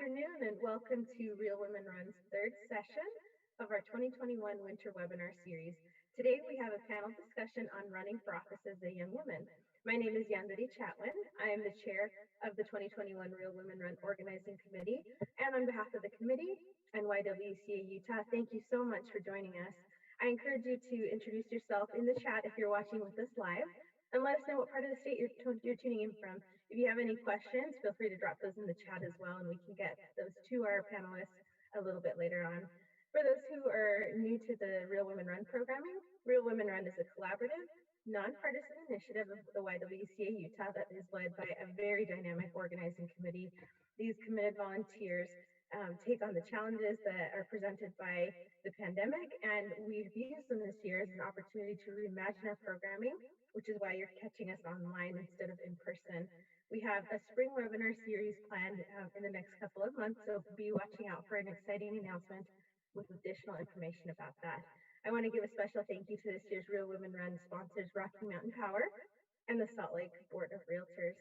afternoon, and welcome to Real Women Run's third session of our 2021 Winter Webinar Series. Today we have a panel discussion on running for office as a young woman. My name is Yandere Chatwin. I am the chair of the 2021 Real Women Run Organizing Committee, and on behalf of the committee and YWCA Utah, thank you so much for joining us. I encourage you to introduce yourself in the chat if you're watching with us live, and let us know what part of the state you're tuning in from. If you have any questions, feel free to drop those in the chat as well, and we can get those to our panelists a little bit later on. For those who are new to the Real Women Run programming, Real Women Run is a collaborative, nonpartisan initiative of the YWCA Utah that is led by a very dynamic organizing committee. These committed volunteers take on the challenges that are presented by the pandemic, and we've used them this year as an opportunity to reimagine our programming, which is why you're catching us online instead of in person. We have a spring webinar series planned in the next couple of months, so be watching out for an exciting announcement with additional information about that. I want to give a special thank you to this year's Real Women Run sponsors, Rocky Mountain Power and the Salt Lake Board of Realtors.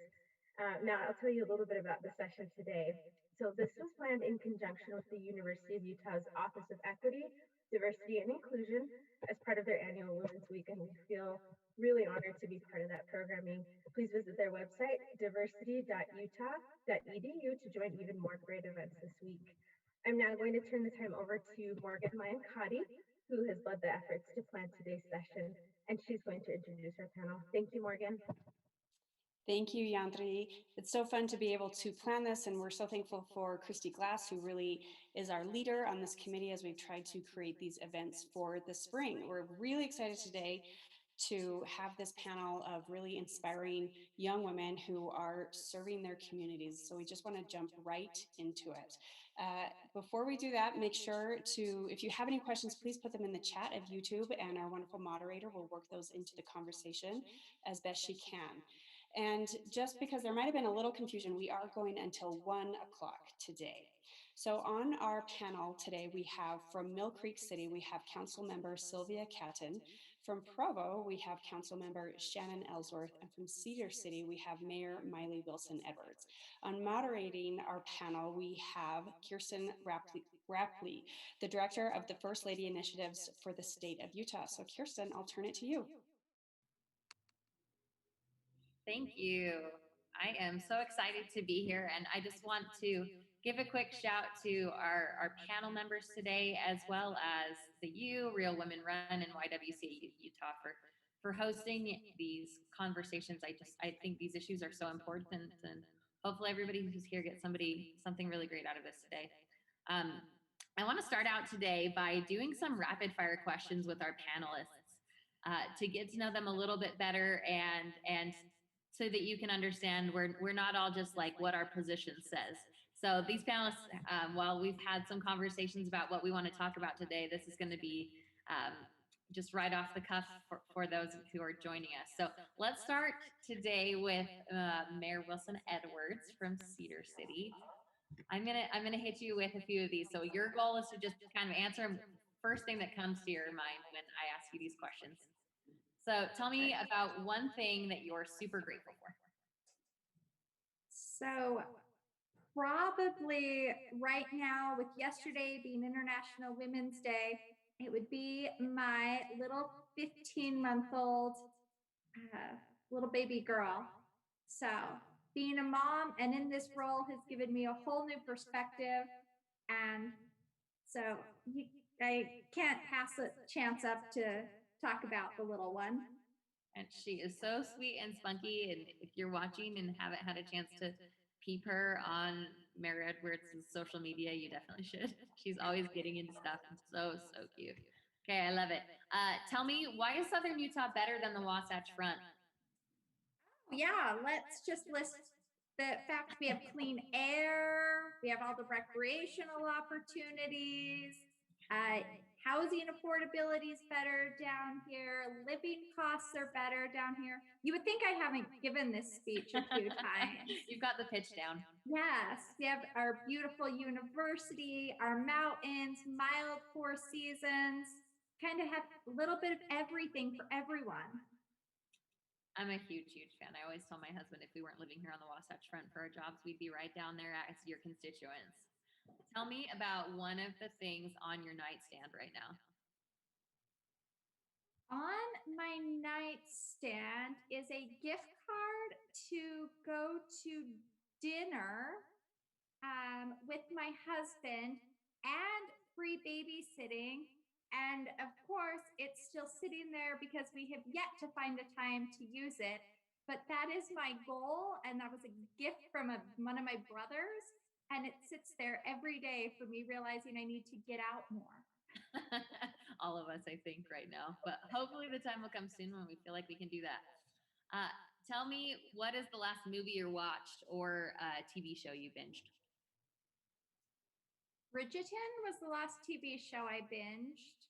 Now I'll tell you a little bit about the session today. So this was planned in conjunction with the University of Utah's Office of Equity, Diversity and Inclusion as part of their annual Women's Week, and we feel really honored to be part of that programming. Please visit their website, diversity.utah.edu, to join even more great events this week. I'm now going to turn the time over to Morgan Lancati, who has led the efforts to plan today's session, and she's going to introduce our panel. Thank you, Morgan. Thank you, Yandere. It's so fun to be able to plan this, and we're so thankful for Christy Glass, who really is our leader on this committee as we've tried to create these events for the spring. We're really excited today to have this panel of really inspiring young women who are serving their communities. So we just want to jump right into it. Before we do that, make sure to, if you have any questions, please put them in the chat of YouTube, and our wonderful moderator will work those into the conversation as best she can. And just because there might have been a little confusion, we are going until 1 o'clock today. So on our panel today, we have from Mill Creek City, we have Council Member Sylvia Catton. From Provo, we have Council Member Shannon Ellsworth. And from Cedar City, we have Mayor Miley Wilson Edwards. On moderating our panel, we have Kirsten Rapley, the Director of the First Lady Initiatives for the state of Utah. So Kirsten, I'll turn it to you. Thank you. I am so excited to be here, and I just want to give a quick shout to our panel members today, as well as the Real Women Run and YWCA Utah for hosting these conversations. I think these issues are so important, and hopefully everybody who's here gets something really great out of this today. I want to start out today by doing some rapid fire questions with our panelists to get to know them a little bit better, and so that you can understand we're not all just like what our position says. So these panelists, while we've had some conversations about what we want to talk about today, this is going to be just right off the cuff for those who are joining us. So let's start today with Mayor Wilson Edwards from Cedar City. I'm gonna hit you with a few of these. So your goal is to just kind of answer them first thing that comes to your mind when I ask you these questions. So tell me about one thing that you're super grateful for. So probably right now, with yesterday being International Women's Day, it would be my little 15-month-old little baby girl. So being a mom and in this role has given me a whole new perspective. And so I can't pass a chance up to talk about the little one. And she is so sweet and spunky, and if you're watching and haven't had a chance to peep her on Mayor Edwards' social media, you definitely should. She's always getting into stuff, and so cute. Okay, I love it. Tell me, why is Southern Utah better than the Wasatch Front? Yeah, let's just list the fact we have clean air, we have all the recreational opportunities, housing affordability is better down here, living costs are better down here. You would think I haven't given this speech a few times. You've got the pitch down. Yes, we have our beautiful university, our mountains, mild 4 seasons, kind of have a little bit of everything for everyone. I'm a huge fan. I always tell my husband if we weren't living here on the Wasatch Front for our jobs, we'd be right down there as your constituents. Tell me about one of the things on your nightstand right now. On my nightstand is a gift card to go to dinner with my husband and free babysitting. And of course, it's still sitting there because we have yet to find the time to use it. But that is my goal. And that was a gift from one of my brothers. And it sits there every day for me realizing I need to get out more. All of us, I think, right now. But hopefully the time will come soon when we feel like we can do that. Tell me, what is the last movie you watched or TV show you binged? Bridgerton was the last TV show I binged.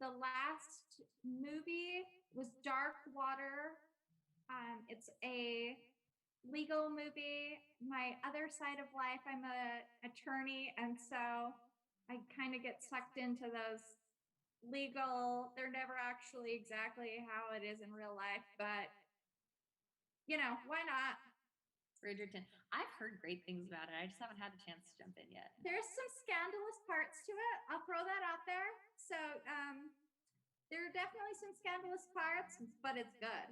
The last movie was Dark Water. It's a legal movie. My other side of life, I'm a attorney, and so I kind of get sucked into those legal. They're never actually exactly how it is in real life, but why not? Bridgerton. I've heard great things about it. I just haven't had a chance to jump in yet. There's some scandalous parts to it. I'll throw that out there. So there are definitely some scandalous parts, but it's good.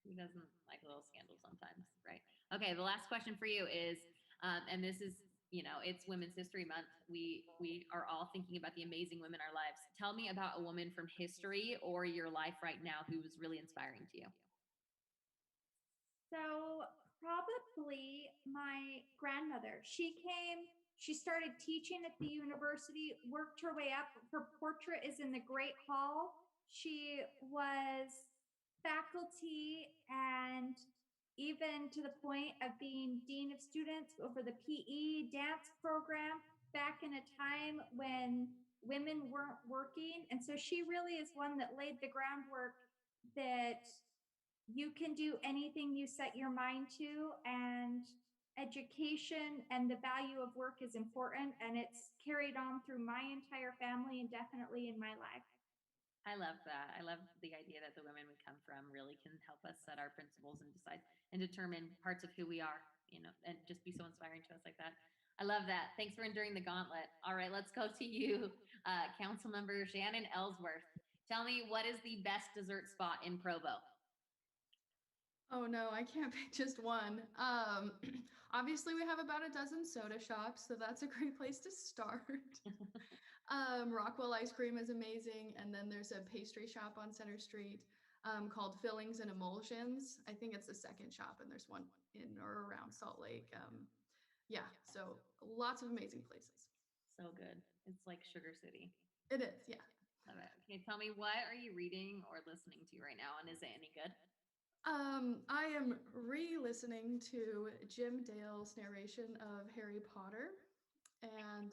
Who doesn't like a little scandal sometimes, right? Okay, the last question for you is, and this is, it's Women's History Month. We are all thinking about the amazing women in our lives. Tell me about a woman from history or your life right now who was really inspiring to you. So probably my grandmother. She started teaching at the university, worked her way up. Her portrait is in the Great Hall. She was faculty and even to the point of being dean of students over the PE dance program back in a time when women weren't working. And so she really is one that laid the groundwork that you can do anything you set your mind to, and education and the value of work is important, and it's carried on through my entire family and definitely in my life. I love that. I love the idea that the women we come from really can help us set our principles and decide and determine parts of who we are, and just be so inspiring to us like that. I love that. Thanks for enduring the gauntlet. All right, let's go to you, Council Member Shannon Ellsworth. Tell me, what is the best dessert spot in Provo? Oh no, I can't pick just one. Obviously we have about a dozen soda shops, so that's a great place to start. Rockwell ice cream is amazing, and then there's a pastry shop on Center Street called Fillings and Emulsions. I think it's the second shop, and there's one in or around Salt Lake. Yeah, so lots of amazing places. So good. It's like Sugar City. It is, yeah. Love it. Okay, tell me, what are you reading or listening to right now, and is it any good? I am re-listening to Jim Dale's narration of Harry Potter, and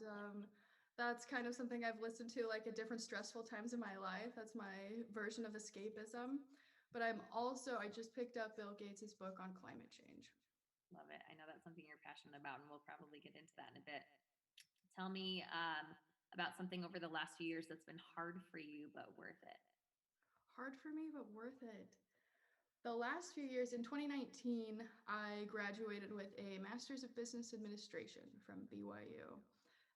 that's kind of something I've listened to like at different stressful times in my life. That's my version of escapism. But I just picked up Bill Gates's book on climate change. Love it. I know that's something you're passionate about, and we'll probably get into that in a bit. Tell me about something over the last few years that's been hard for you, but worth it. Hard for me, but worth it. The last few years, in 2019, I graduated with a Master's of Business Administration from BYU.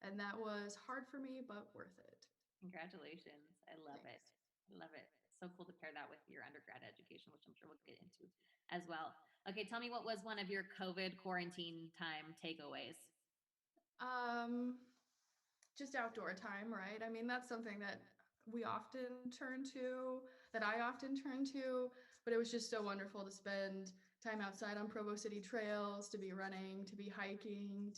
And that was hard for me, but worth it. Congratulations. I love it. I love it. So cool to pair that with your undergrad education, which I'm sure we'll get into as well. Okay, tell me, what was one of your COVID quarantine time takeaways? Just outdoor time, right? I mean, that's something that I often turn to, but it was just so wonderful to spend time outside on Provo City trails, to be running, to be hiking,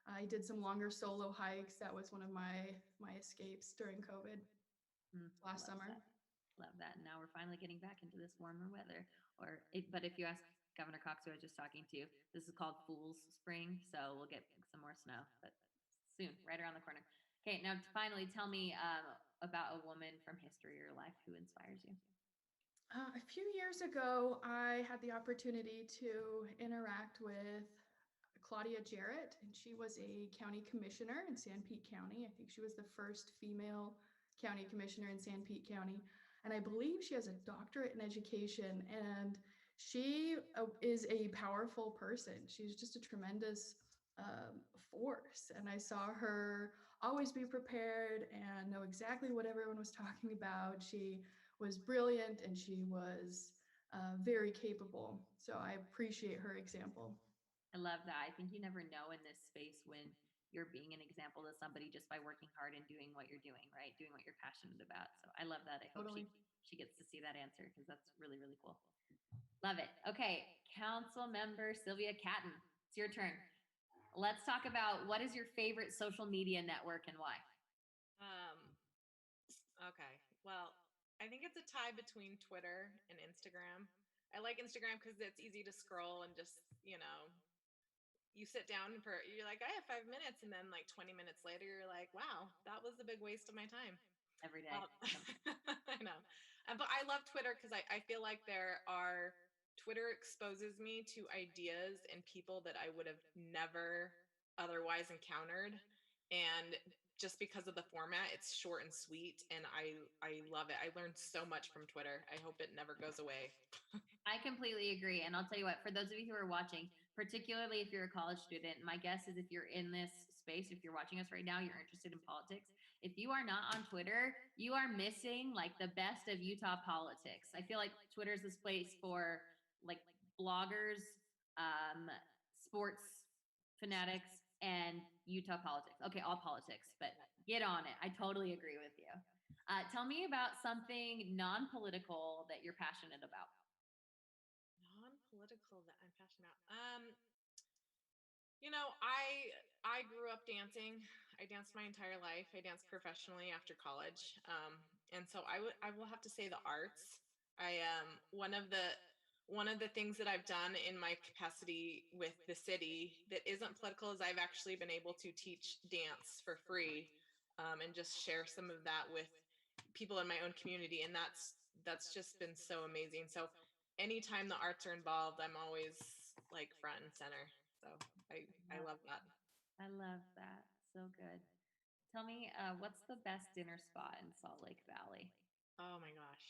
I did some longer solo hikes. That was one of my escapes during COVID last summer. Love that. Now we're finally getting back into this warmer weather. But if you ask Governor Cox, who I was just talking to, this is called Fool's Spring, so we'll get some more snow, but soon, right around the corner. Okay, now finally tell me about a woman from history or life who inspires you. A few years ago, I had the opportunity to interact with Claudia Jarrett, and she was a county commissioner in Sanpete County. I think she was the first female county commissioner in Sanpete County, and I believe she has a doctorate in education, and she is a powerful person. She's just a tremendous force. And I saw her always be prepared and know exactly what everyone was talking about. She was brilliant and she was very capable. So I appreciate her example. I love that. I think you never know in this space when you're being an example to somebody just by working hard and doing what you're doing, right? Doing what you're passionate about. So I love that. I hope Totally. she gets to see that answer because that's really, really cool. Love it. Okay, Council Member Sylvia Catton, it's your turn. Let's talk about what is your favorite social media network and why? Um, okay. Well, I think it's a tie between Twitter and Instagram. I like Instagram because it's easy to scroll and just, you sit down for, you're like, I have 5 minutes. And then like 20 minutes later, you're like, wow, that was a big waste of my time. Every day. I know. But I love Twitter because I feel like Twitter exposes me to ideas and people that I would have never otherwise encountered. And just because of the format, it's short and sweet. And I love it. I learned so much from Twitter. I hope it never goes away. I completely agree. And I'll tell you what, for those of you who are watching, particularly if you're a college student, my guess is if you're in this space, if you're watching us right now, you're interested in politics. If you are not on Twitter, you are missing like the best of Utah politics. I feel like Twitter is this place for like bloggers, sports fanatics, and Utah politics. Okay, all politics, but get on it. I totally agree with you. Tell me about something non-political that you're passionate about. Non-political that I'm passionate about. I grew up dancing. I danced my entire life. I danced professionally after college. And so I will have to say the arts. I one of the things that I've done in my capacity with the city that isn't political is I've actually been able to teach dance for free, and just share some of that with people in my own community, and that's just been so amazing. So anytime the arts are involved, I'm always like front and center. So I love that. I love that. So good. Tell me, what's the best dinner spot in Salt Lake Valley? Oh my gosh.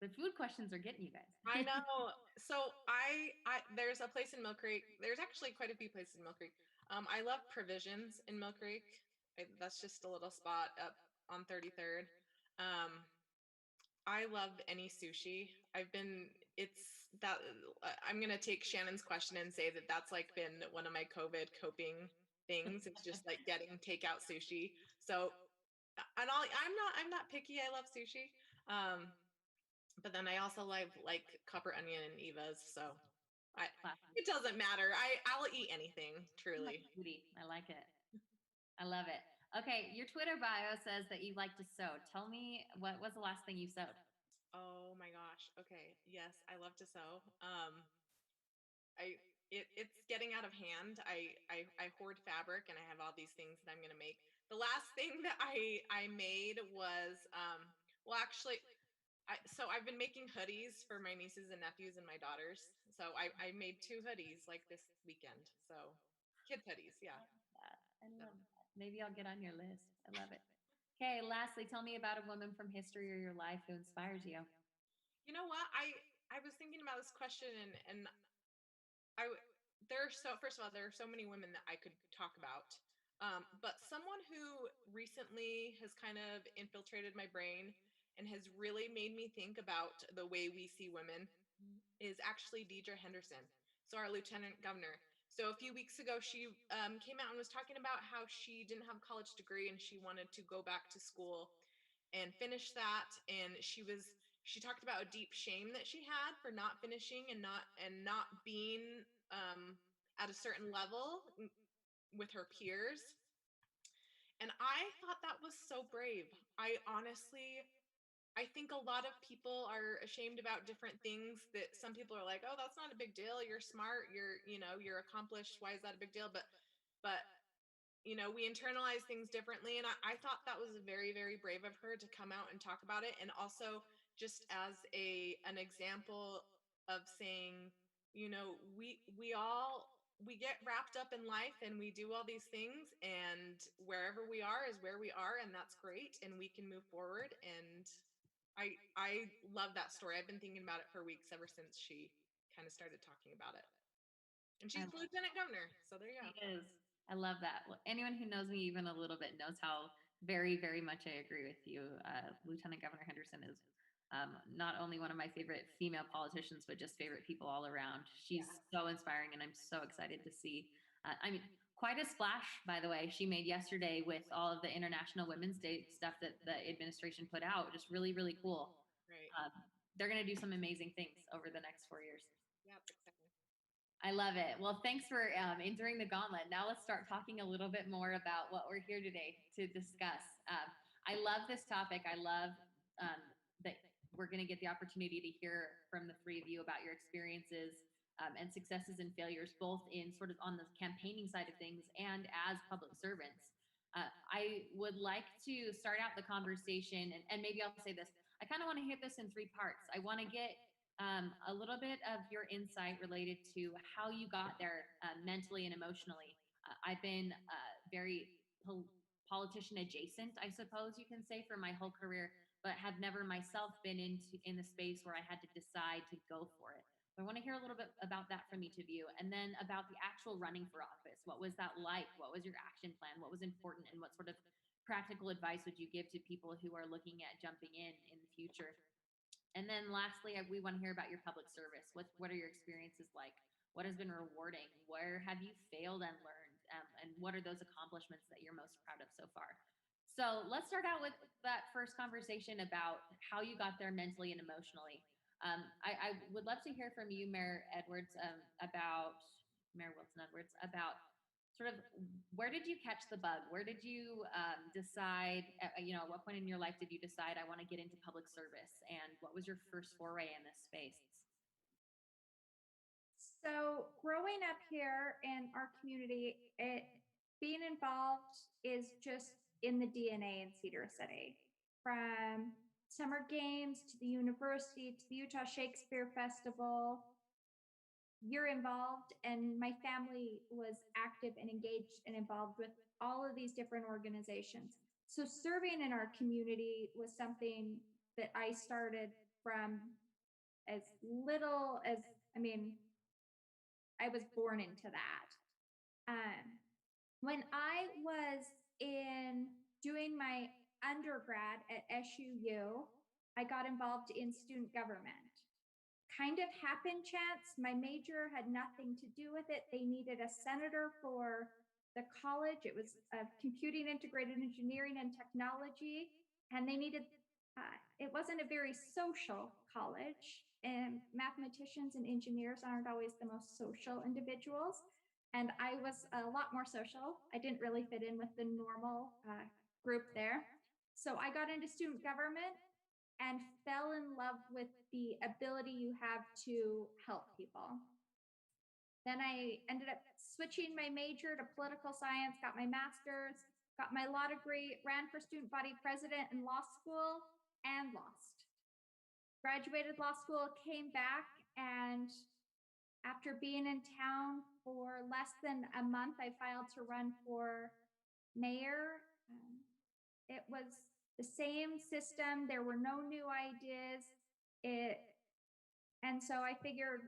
The food questions are getting you guys. I know. So I there's a place in Mill Creek. There's actually quite a few places in Mill Creek. I love Provisions in Mill Creek. That's just a little spot up on 33rd. Um, I love any sushi. It's that I'm gonna take Shannon's question and say that that's like been one of my COVID coping things. It's just like getting takeout sushi. So, and I'm not picky. I love sushi. Um, but then I also like Copper Onion and Eva's. So I it doesn't matter. I'll eat anything truly. I like it. I love it. Okay, your Twitter bio says that you like to sew. Tell me, what was the last thing you sewed? Oh my gosh. Okay. Yes, I love to sew. I it's getting out of hand. I hoard fabric and I have all these things that I'm gonna make. The last thing that I made was well actually so I've been making hoodies for my nieces and nephews and my daughters. So I made two hoodies like this weekend. So kids hoodies, yeah. I love that. Maybe I'll get on your list. I love it. Okay, lastly, tell me about a woman from history or your life who inspires you. You know what? I was thinking about this question and I w- there are so first of all there are so many women that I could talk about. But someone who recently has kind of infiltrated my brain and has really made me think about the way we see women is actually Deidre Henderson, so our lieutenant governor. So a few weeks ago, she came out and was talking about how she didn't have a college degree and she wanted to go back to school and finish that. And she talked about a deep shame that she had for not finishing and not being at a certain level with her peers. And I thought that was so brave. I think a lot of people are ashamed about different things that some people are like, oh, that's not a big deal. You're smart. You're accomplished. Why is that a big deal? But we internalize things differently. And I thought that was very, very brave of her to come out and talk about it. And also just as an example of saying, we get wrapped up in life and we do all these things, and wherever we are is where we are, and that's great. And we can move forward. And I love that story. I've been thinking about it for weeks ever since she kind of started talking about it. And she's lieutenant governor. So there you go. She is. I love that. Well, anyone who knows me even a little bit knows how very, very much I agree with you. Lieutenant Governor Henderson is not only one of my favorite female politicians, but just favorite people all around. She's so inspiring, and I'm so excited to see. I mean, quite a splash, by the way, she made yesterday with all of the International Women's Day stuff that the administration put out. Just really, really cool. Right. They're going to do some amazing things over the next 4 years. Yep, exactly. I love it. Well, thanks for enduring the gauntlet. Now let's start talking a little bit more about what we're here today to discuss. I love this topic. I love that we're going to get the opportunity to hear from the three of you about your experiences and successes and failures, both in sort of on the campaigning side of things and as public servants. I would like to start out the conversation, and maybe I'll say this. I kind of want to hit this in three parts. I want to get a little bit of your insight related to how you got there mentally and emotionally. I've been very politician adjacent, I suppose you can say, for my whole career, but have never myself been in the space where I had to decide to go for it. So I want to hear a little bit about that from each of you, and then about the actual running for office. What was that like? What was your action plan? What was important, and what sort of practical advice would you give to people who are looking at jumping in the future? And then lastly, we want to hear about your public service. What are your experiences like? What has been rewarding? Where have you failed and learned? And what are those accomplishments that you're most proud of so far? So let's start out with that first conversation about how you got there mentally and emotionally. I would love to hear from you, Mayor Edwards, Mayor Wilson Edwards, about sort of where did you catch the bug? Where did you decide, at what point in your life did you decide I want to get into public service? And what was your first foray in this space? So growing up here in our community, being involved is just in the DNA in Cedar City. From summer games to the university to the Utah Shakespeare Festival, you're involved, and my family was active and engaged and involved with all of these different organizations. So serving in our community was something that I started from as little as, I was born into that. When I was in doing my undergrad at SUU, I got involved in student government. Kind of happen chance. My major had nothing to do with it. They needed a senator for the college. It was computing, integrated engineering, and technology. And they needed, it wasn't a very social college. And mathematicians and engineers aren't always the most social individuals. And I was a lot more social. I didn't really fit in with the normal group there. So I got into student government and fell in love with the ability you have to help people. Then I ended up switching my major to political science, got my master's, got my law degree, ran for student body president in law school, and lost. Graduated law school, came back, and after being in town for less than a month, I filed to run for mayor. It was the same system. There were no new ideas. And so I figured,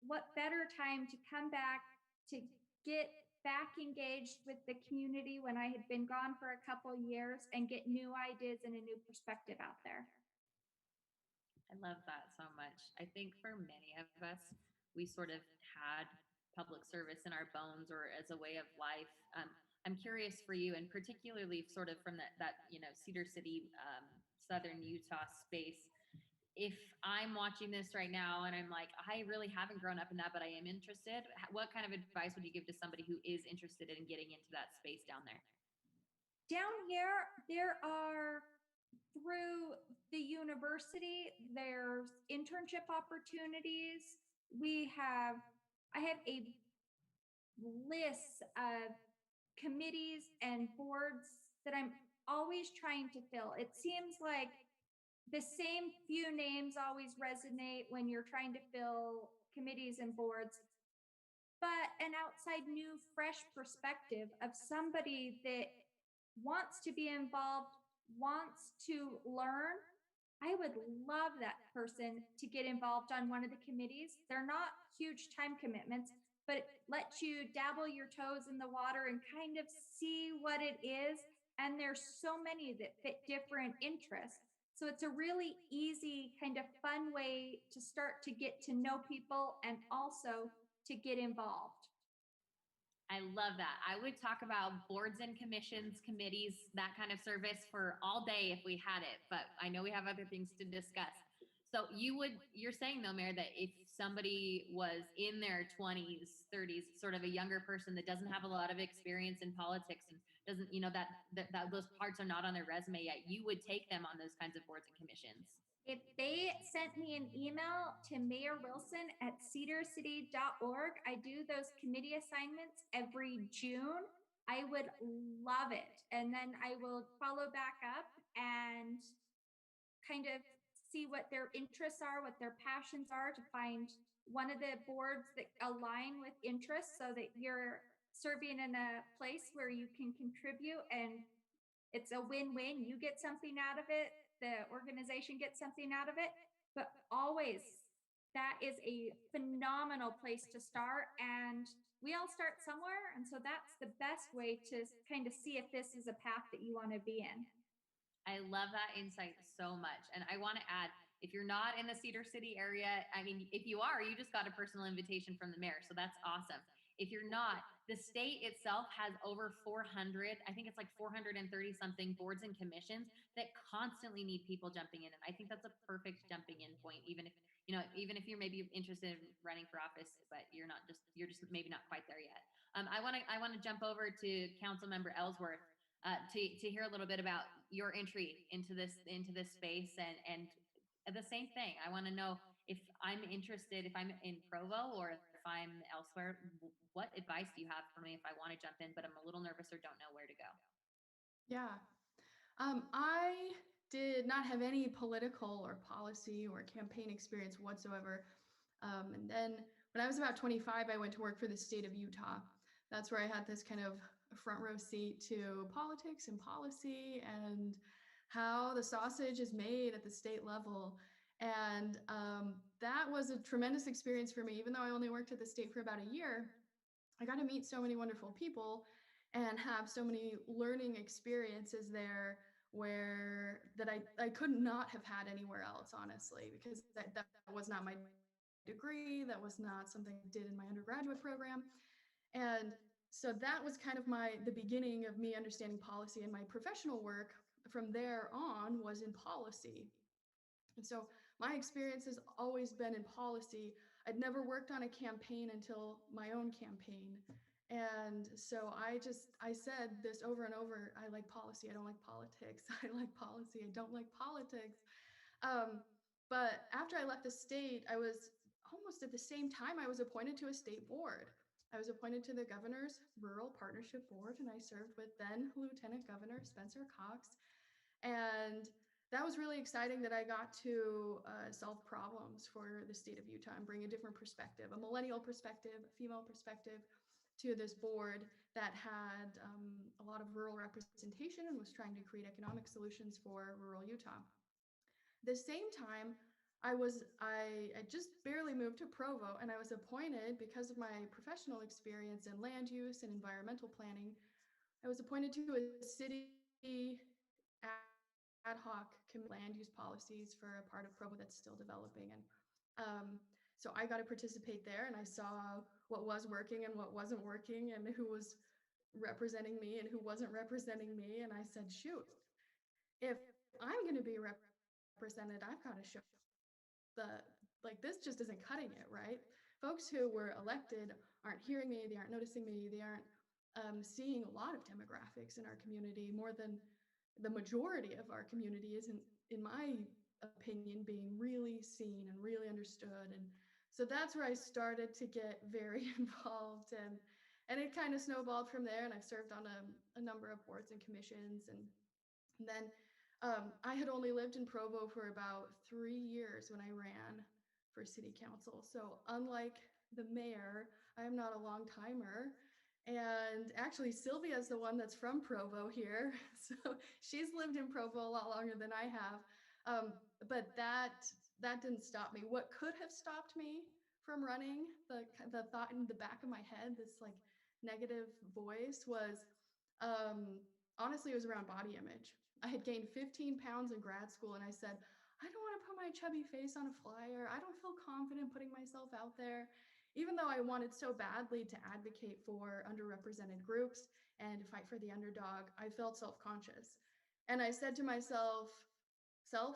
what better time to come back to get back engaged with the community when I had been gone for a couple years and get new ideas and a new perspective out there. I love that so much. I think for many of us, we sort of had public service in our bones or as a way of life. I'm curious for you, and particularly sort of from that Cedar City, Southern Utah space. If I'm watching this right now and I'm like, I really haven't grown up in that, but I am interested, what kind of advice would you give to somebody who is interested in getting into that space down there? Down here, there are, through the university, there's internship opportunities. I have a list of committees and boards that I'm always trying to fill. It seems like the same few names always resonate when you're trying to fill committees and boards, but an outside, new, fresh perspective of somebody that wants to be involved, wants to learn. I would love that person to get involved on one of the committees. They're not huge time commitments, but it lets you dabble your toes in the water and kind of see what it is. And there's so many that fit different interests. So it's a really easy, kind of fun way to start to get to know people and also to get involved. I love that. I would talk about boards and commissions, committees, that kind of service for all day if we had it, but I know we have other things to discuss. So you're saying though, Mayor, that if somebody was in their 20s, 30s, sort of a younger person that doesn't have a lot of experience in politics and doesn't, that those parts are not on their resume yet, you would take them on those kinds of boards and commissions. If they sent me an email to mayorwilson@cedarcity.org, I do those committee assignments every June. I would love it. And then I will follow back up and kind of see what their interests are, what their passions are, to find one of the boards that align with interests so that you're serving in a place where you can contribute and it's a win-win. You get something out of it, the organization gets something out of it, but always that is a phenomenal place to start. And we all start somewhere. And so that's the best way to kind of see if this is a path that you want to be in. I love that insight so much. And I want to add, if you're not in the Cedar City area, I mean, if you are, you just got a personal invitation from the mayor. So that's awesome. If you're not, the state itself has over 400, I think it's like 430 something boards and commissions that constantly need people jumping in. And I think that's a perfect jumping in point, even if you're maybe interested in running for office, but you're just maybe not quite there yet. I want to jump over to Councilmember Ellsworth to hear a little bit about your entry into this space and the same thing. I want to know, if I'm interested, if I'm in Provo or if I'm elsewhere, what advice do you have for me if I want to jump in, but I'm a little nervous or don't know where to go? Yeah. I did not have any political or policy or campaign experience whatsoever. And then when I was about 25, I went to work for the state of Utah. That's where I had this kind of front row seat to politics and policy and how the sausage is made at the state level. And that was a tremendous experience for me. Even though I only worked at the state for about a year, I got to meet so many wonderful people and have so many learning experiences there that I could not have had anywhere else, honestly, because that was not my degree. That was not something I did in my undergraduate program. And so that was kind of the beginning of me understanding policy, and my professional work from there on was in policy. And so my experience has always been in policy. I'd never worked on a campaign until my own campaign. And so I said this over and over: I like policy, I don't like politics. I like policy, I don't like politics. But after I left the state, I was almost at the same time, I was appointed to a state board. I was appointed to the Governor's Rural Partnership Board, and I served with then Lieutenant Governor Spencer Cox. And that was really exciting that I got to solve problems for the state of Utah and bring a different perspective, a millennial perspective, a female perspective to this board that had a lot of rural representation and was trying to create economic solutions for rural Utah. The same time, I just barely moved to Provo, and I was appointed, because of my professional experience in land use and environmental planning, I was appointed to a city ad hoc land use policies for a part of Provo that's still developing. And so I got to participate there, and I saw what was working and what wasn't working, and who was representing me and who wasn't representing me. And I said, shoot, if I'm going to be represented, I've got to show this just isn't cutting it, right? Folks who were elected aren't hearing me, they aren't noticing me, they aren't seeing a lot of demographics in our community. More than the majority of our community isn't, in my opinion, being really seen and really understood. And so that's where I started to get very involved, and it kind of snowballed from there. And I've served on a number of boards and commissions, and then I had only lived in Provo for about 3 years when I ran for city council. So unlike the mayor, I am not a long timer. And actually, Sylvia is the one that's from Provo here. So she's lived in Provo a lot longer than I have. But that didn't stop me. What could have stopped me from running, the thought in the back of my head, this like negative voice was, honestly, it was around body image. I had gained 15 pounds in grad school, and I said, I don't want to put my chubby face on a flyer. I don't feel confident putting myself out there. Even though I wanted so badly to advocate for underrepresented groups and to fight for the underdog, I felt self-conscious. And I said to myself, self,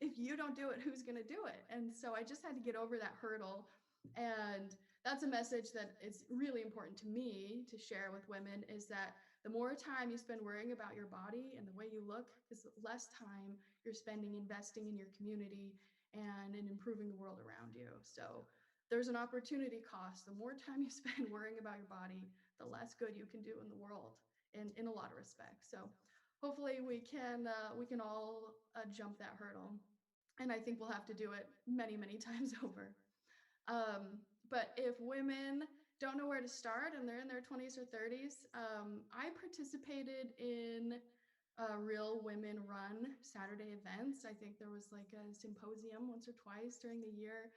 if you don't do it, who's going to do it? And so I just had to get over that hurdle. And that's a message that is really important to me to share with women, is that the more time you spend worrying about your body and the way you look, is less time you're spending investing in your community and in improving the world around you. So there's an opportunity cost. The more time you spend worrying about your body, the less good you can do in the world in a lot of respects. So hopefully we can all jump that hurdle, and I think we'll have to do it many, many times over. But if women don't know where to start and they're in their 20s or 30s, I participated in Real Women Run Saturday events. I think there was like a symposium once or twice during the year.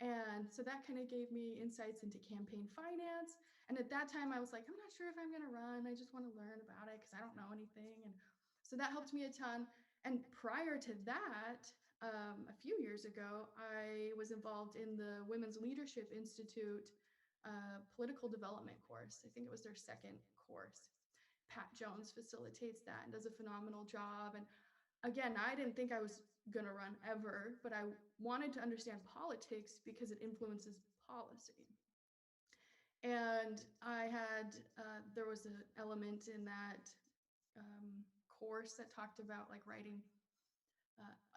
And so that kind of gave me insights into campaign finance. And at that time, I was like, I'm not sure if I'm going to run. I just want to learn about it because I don't know anything. And so that helped me a ton. And prior to that, a few years ago, I was involved in the Women's Leadership Institute political development course. I think it was their second course. Pat Jones facilitates that and does a phenomenal job. And again, I didn't think I was going to run ever, but I wanted to understand politics because it influences policy. And I had, there was an element in that course that talked about like writing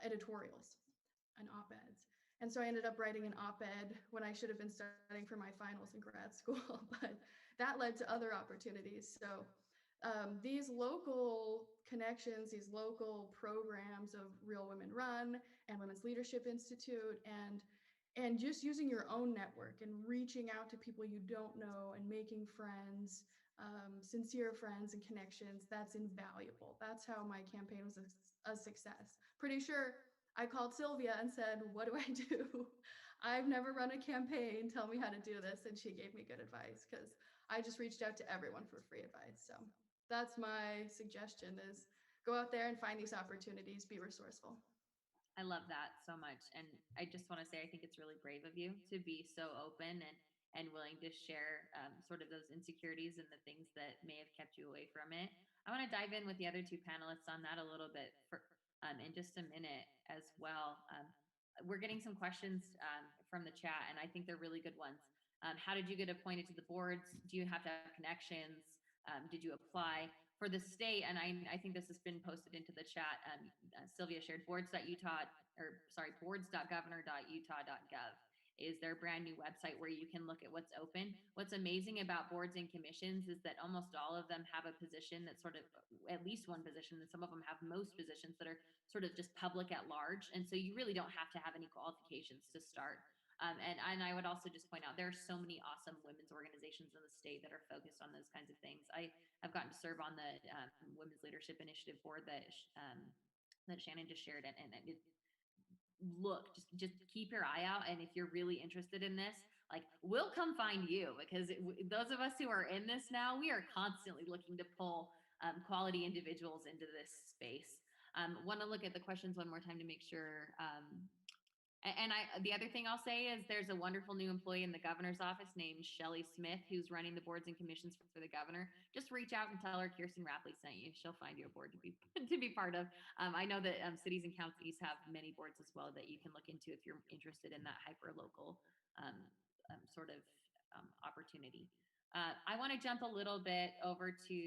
editorials and op-eds. And so I ended up writing an op-ed when I should have been studying for my finals in grad school, but that led to other opportunities. So these local connections, these local programs of Real Women Run and Women's Leadership Institute, and just using your own network and reaching out to people you don't know and making friends, sincere friends and connections, that's invaluable. That's how my campaign was a success. Pretty sure I called Sylvia and said, what do I do? I've never run a campaign. Tell me how to do this. And she gave me good advice because I just reached out to everyone for free advice. So that's my suggestion, is go out there and find these opportunities, be resourceful. I love that so much. And I just want to say, I think it's really brave of you to be so open and willing to share sort of those insecurities and the things that may have kept you away from it. I want to dive in with the other two panelists on that a little bit in just a minute as well. We're getting some questions from the chat, and I think they're really good ones. How did you get appointed to the boards? Do you have to have connections? Did you apply for the state? And I think this has been posted into the chat. Sylvia shared boards.governor.utah.gov is their brand new website where you can look at what's open. What's amazing about boards and commissions is that almost all of them have a position that's sort of at least one position, and some of them have most positions that are sort of just public at large. And so you really don't have to have any qualifications to start. And I would also just point out there are so many awesome women's organizations in the state that are focused on those kinds of things. I have gotten to serve on the Women's Leadership Initiative board that Shannon just shared, and it, look, just keep your eye out. And if you're really interested in this, like, we'll come find you, because those of us who are in this now, we are constantly looking to pull quality individuals into this space. Want to look at the questions one more time to make sure. The other thing I'll say is there's a wonderful new employee in the governor's office named Shelly Smith, who's running the boards and commissions for the governor. Just reach out and tell her Kirsten Rapley sent you. She'll find you a board to be part of. I know that cities and counties have many boards as well that you can look into if you're interested in that hyper local sort of opportunity. I want to jump a little bit over to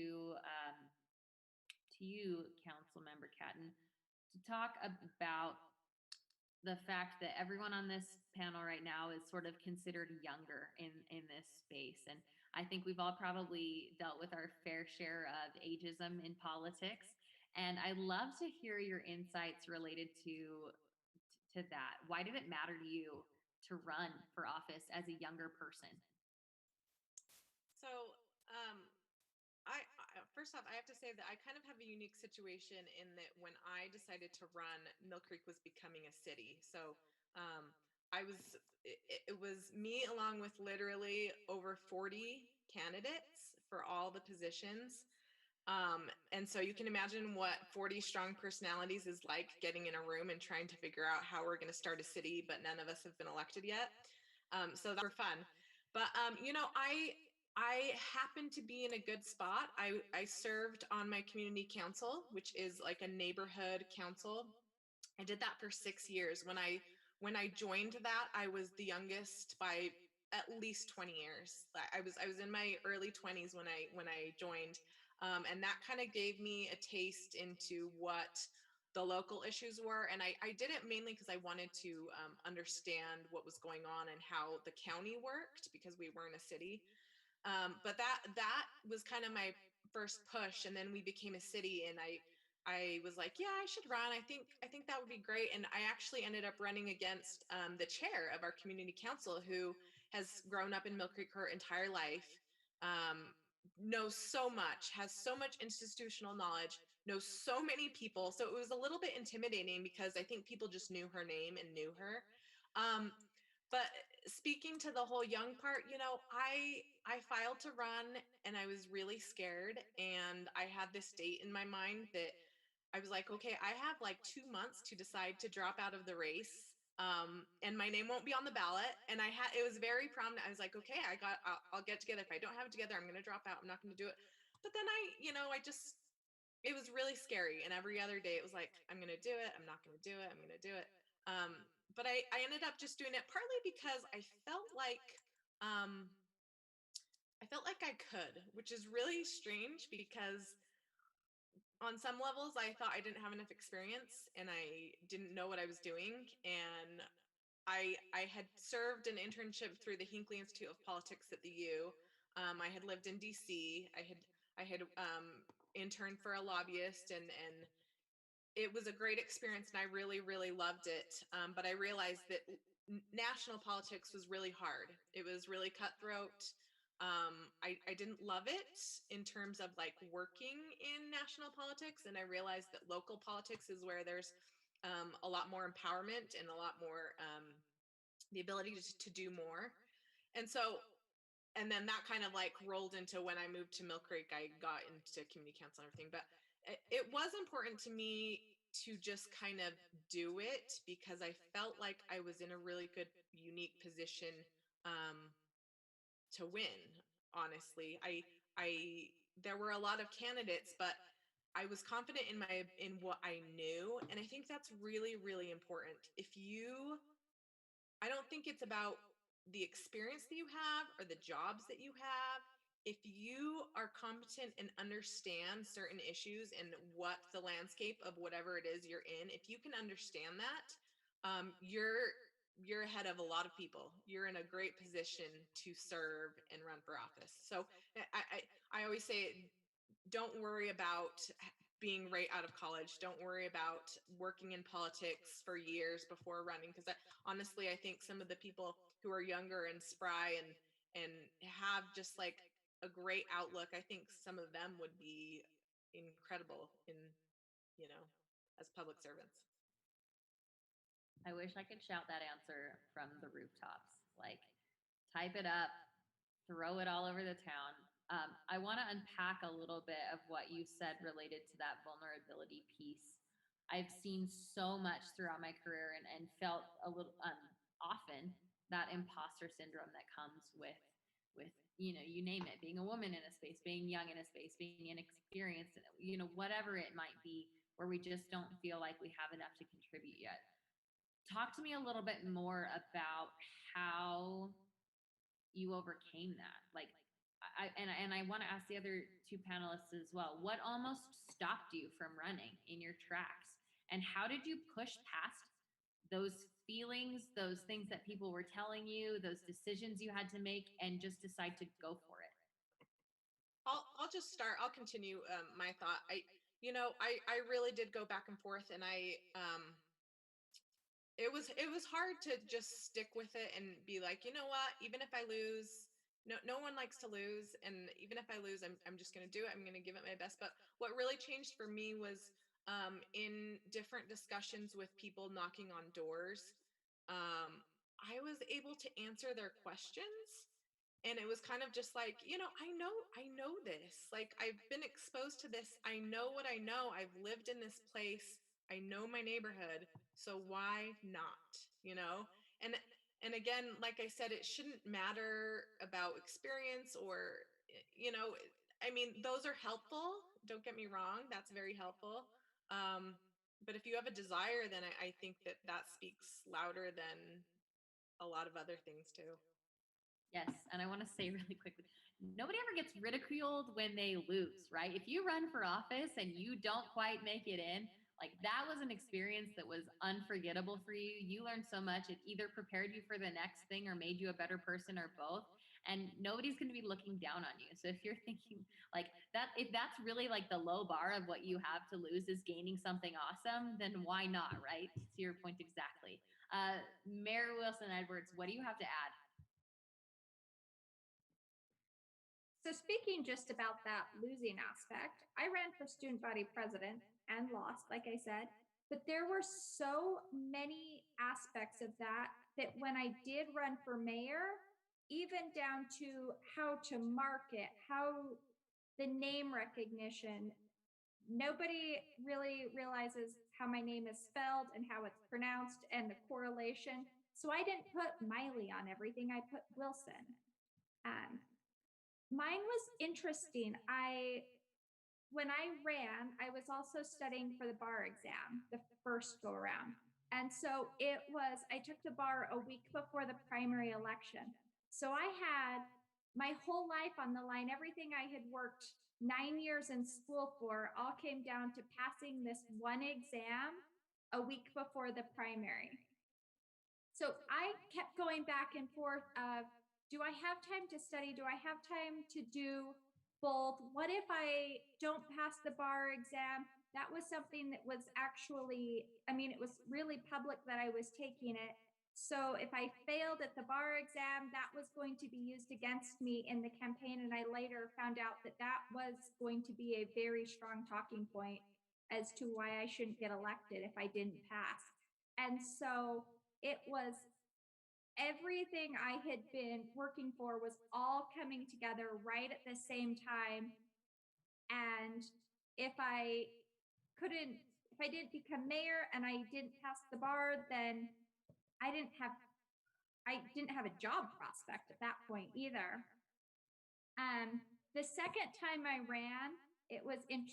you, Council Member Catton, to talk about the fact that everyone on this panel right now is sort of considered younger in this space. And I think we've all probably dealt with our fair share of ageism in politics. And I'd love to hear your insights related to that. Why did it matter to you to run for office as a younger person? So, first off, I have to say that I kind of have a unique situation in that when I decided to run, Mill Creek was becoming a city. So I was, it was me along with literally over 40 candidates for all the positions. And so you can imagine what 40 strong personalities is like, getting in a room and trying to figure out how we're going to start a city, but none of us have been elected yet. So that's fun. But I happened to be in a good spot. I served on my community council, which is like a neighborhood council. I did that for 6 years. When I joined that, I was the youngest by at least 20 years. I was in my early 20s when I joined, and that kind of gave me a taste into what the local issues were. And I did it mainly because I wanted to understand what was going on and how the county worked, because we weren't a city. But that was kind of my first push, and then we became a city, and I was like, yeah, I should run. I think that would be great. And I actually ended up running against the chair of our community council, who has grown up in Mill Creek her entire life, um, knows so much, has so much institutional knowledge, knows so many people. So it was a little bit intimidating because I think people just knew her name and knew her. But speaking to the whole young part, I filed to run, and I was really scared, and I had this date in my mind that I was like, okay, I have like 2 months to decide to drop out of the race. And my name won't be on the ballot. And it was very prominent. I was like, okay, I'll get together. If I don't have it together, I'm going to drop out. I'm not going to do it. But then it was really scary. And every other day it was like, I'm going to do it. I'm not going to do it. I'm going to do it. But I ended up just doing it, partly because um, I felt like I could, which is really strange because on some levels I thought I didn't have enough experience and I didn't know what I was doing. And I had served an internship through the Hinckley Institute of Politics at the U. I had lived in DC. I had interned for a lobbyist, and it was a great experience, and I really, really loved it. But I realized that national politics was really hard. It was really cutthroat. I didn't love it in terms of like working in national politics, and I realized that local politics is where there's a lot more empowerment and a lot more the ability to do more. And so, and then that kind of like rolled into when I moved to Mill Creek, I got into community council and everything. But it was important to me to just kind of do it because I felt like I was in a really good, unique position um, to win. Honestly, there were a lot of candidates, but I was confident in what I knew, and I think that's really, really important. I don't think it's about the experience that you have or the jobs that you have. If you are competent and understand certain issues and what the landscape of whatever it is you're in, if you can understand that, you're ahead of a lot of people. You're in a great position to serve and run for office. So I always say, don't worry about being right out of college. Don't worry about working in politics for years before running, because honestly, I think some of the people who are younger and spry and have just like a great outlook, I think some of them would be incredible in, you know, as public servants. I wish I could shout that answer from the rooftops. Like, type it up, throw it all over the town. I want to unpack a little bit of what you said related to that vulnerability piece. I've seen so much throughout my career and felt a little often that imposter syndrome that comes with you name it, being a woman in a space, being young in a space, being inexperienced, whatever it might be, where we just don't feel like we have enough to contribute yet. Talk to me a little bit more about how you overcame that. Like, I want to ask the other two panelists as well. What almost stopped you from running in your tracks, and how did you push past those feelings, those things that people were telling you, those decisions you had to make, and just decide to go for it? I'll just start. I'll continue my thought. I really did go back and forth, and it was hard to just stick with it and be like, you know what, even if I lose, no one likes to lose, and even if I lose, I'm just going to do it. I'm going to give it my best. But what really changed for me was in different discussions with people knocking on doors. I was able to answer their questions. And it was kind of just like, I know this. Like, I've been exposed to this. I know what I know. I've lived in this place. I know my neighborhood. So why not? You know? And again, like I said, it shouldn't matter about experience or, I mean, those are helpful. Don't get me wrong. That's very helpful. But if you have a desire, then I think that speaks louder than a lot of other things too. Yes, and I want to say really quickly, nobody ever gets ridiculed when they lose, right? If you run for office and you don't quite make it in, like that was an experience that was unforgettable for you. You learned so much. It either prepared you for the next thing or made you a better person or both. And nobody's going to be looking down on you. So if you're thinking like that, if that's really like the low bar of what you have to lose is gaining something awesome, then why not, right? To your point exactly. Mayor Wilson Edwards, what do you have to add? So speaking just about that losing aspect, I ran for student body president and lost, like I said, but there were so many aspects of that that when I did run for mayor, even down to how to market, how the name recognition, nobody really realizes how my name is spelled and how it's pronounced and the correlation. So I didn't put Miley on everything, I put Wilson. Um, Mine was interesting. When I ran, I was also studying for the bar exam, the first go around. And so I took the bar a week before the primary election. So I had my whole life on the line. Everything I had worked 9 years in school for all came down to passing this one exam a week before the primary. So I kept going back and forth of, do I have time to study? Do I have time to do both? What if I don't pass the bar exam? That was something that was actually, I mean, it was really public that I was taking it. So if I failed at the bar exam, that was going to be used against me in the campaign. And I later found out that that was going to be a very strong talking point as to why I shouldn't get elected if I didn't pass. And so it was everything I had been working for was all coming together right at the same time. And if I if I didn't become mayor and I didn't pass the bar, then I didn't have a job prospect at that point either. The second time I ran,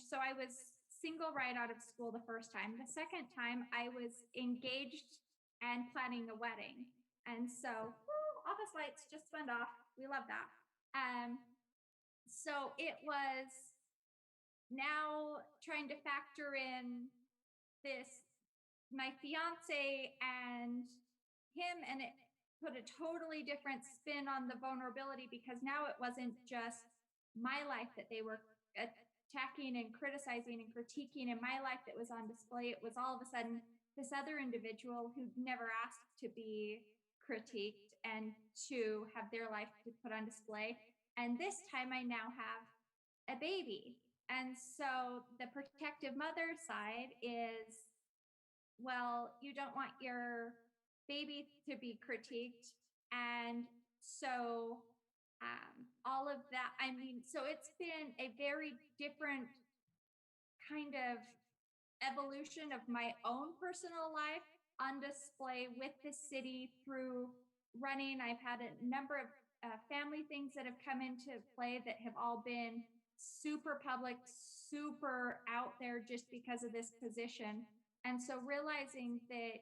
so I was single right out of school the first time. The second time I was engaged and planning a wedding. And so office lights just went off. We love that. So it was now trying to factor in this, my fiance and him, and it put a totally different spin on the vulnerability because now it wasn't just my life that they were attacking and criticizing and critiquing in my life that was on display. It was all of a sudden this other individual who never asked to be critiqued and to have their life to put on display. And this time I now have a baby. And so the protective mother side is, well, you don't want your baby to be critiqued. And so all of that, I mean, so it's been a very different kind of evolution of my own personal life on display with the city through running. I've had a number of family things that have come into play that have all been super public, super out there just because of this position. And so realizing that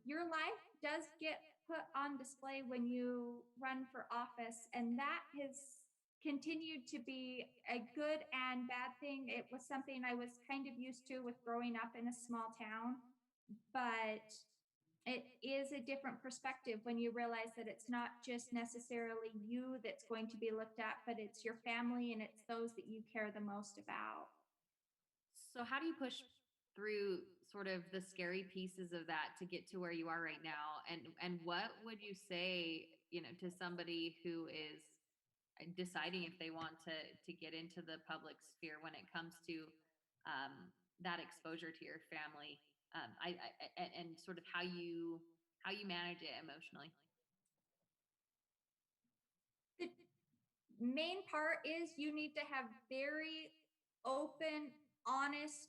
your life does get put on display when you run for office, and that has continued to be a good and bad thing. It was something I was kind of used to with growing up in a small town, but it is a different perspective when you realize that it's not just necessarily you that's going to be looked at, but it's your family and it's those that you care the most about. So how do you push through sort of the scary pieces of that to get to where you are right now? And what would you say, to somebody who is deciding if they want to get into the public sphere when it comes to that exposure to your family, and sort of how you how you manage it emotionally. The main part is you need to have very open, honest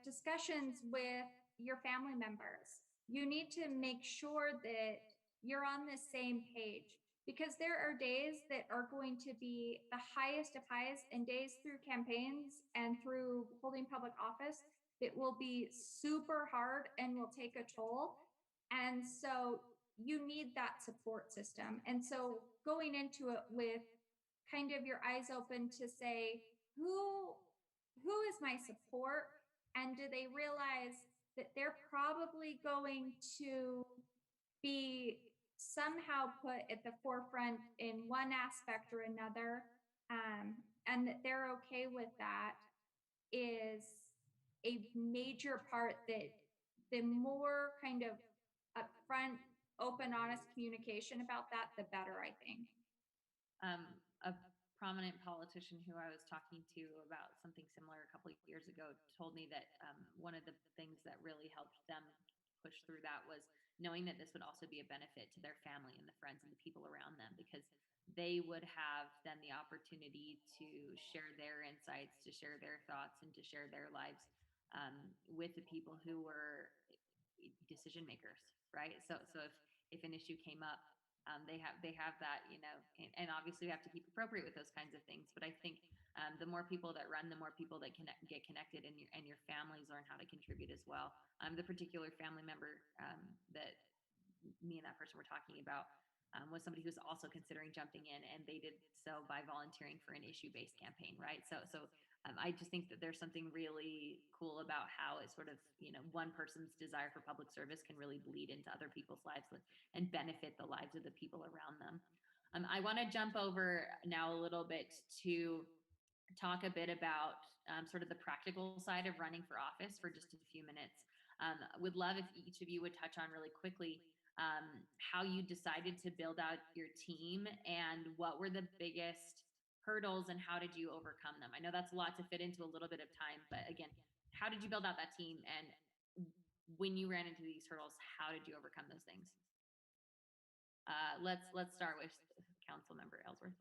discussions with your family members. You need to make sure that you're on the same page, because there are days that are going to be the highest of highs, and days through campaigns and through holding public office that will be super hard and will take a toll. And so you need that support system. And so going into it with kind of your eyes open to say, who is my support, and do they realize that they're probably going to be somehow put at the forefront in one aspect or another, and that they're okay with that, is a major part. That the more kind of upfront, open, honest communication about that, the better, I think. A prominent politician who I was talking to about something similar a couple of years ago told me that one of the things that really helped them push through that was knowing that this would also be a benefit to their family and the friends and the people around them, because they would have then the opportunity to share their insights, to share their thoughts, and to share their lives with the people who were decision makers, right? So if an issue came up, they have that, and obviously we have to keep appropriate with those kinds of things. But I think the more people that run, the more people that get connected, and your families learn how to contribute as well. The particular family member that me and that person were talking about was somebody who's also considering jumping in, and they did so by volunteering for an issue-based campaign, right? So I just think that there's something really cool about how it sort of, one person's desire for public service can really bleed into other people's lives and benefit the lives of the people around them. I want to jump over now a little bit to talk a bit about sort of the practical side of running for office for just a few minutes. Would love if each of you would touch on really quickly how you decided to build out your team, and what were the biggest hurdles, and how did you overcome them? I know that's a lot to fit into a little bit of time, but again, how did you build out that team? And when you ran into these hurdles, how did you overcome those things? Let's start with Council Member Ellsworth.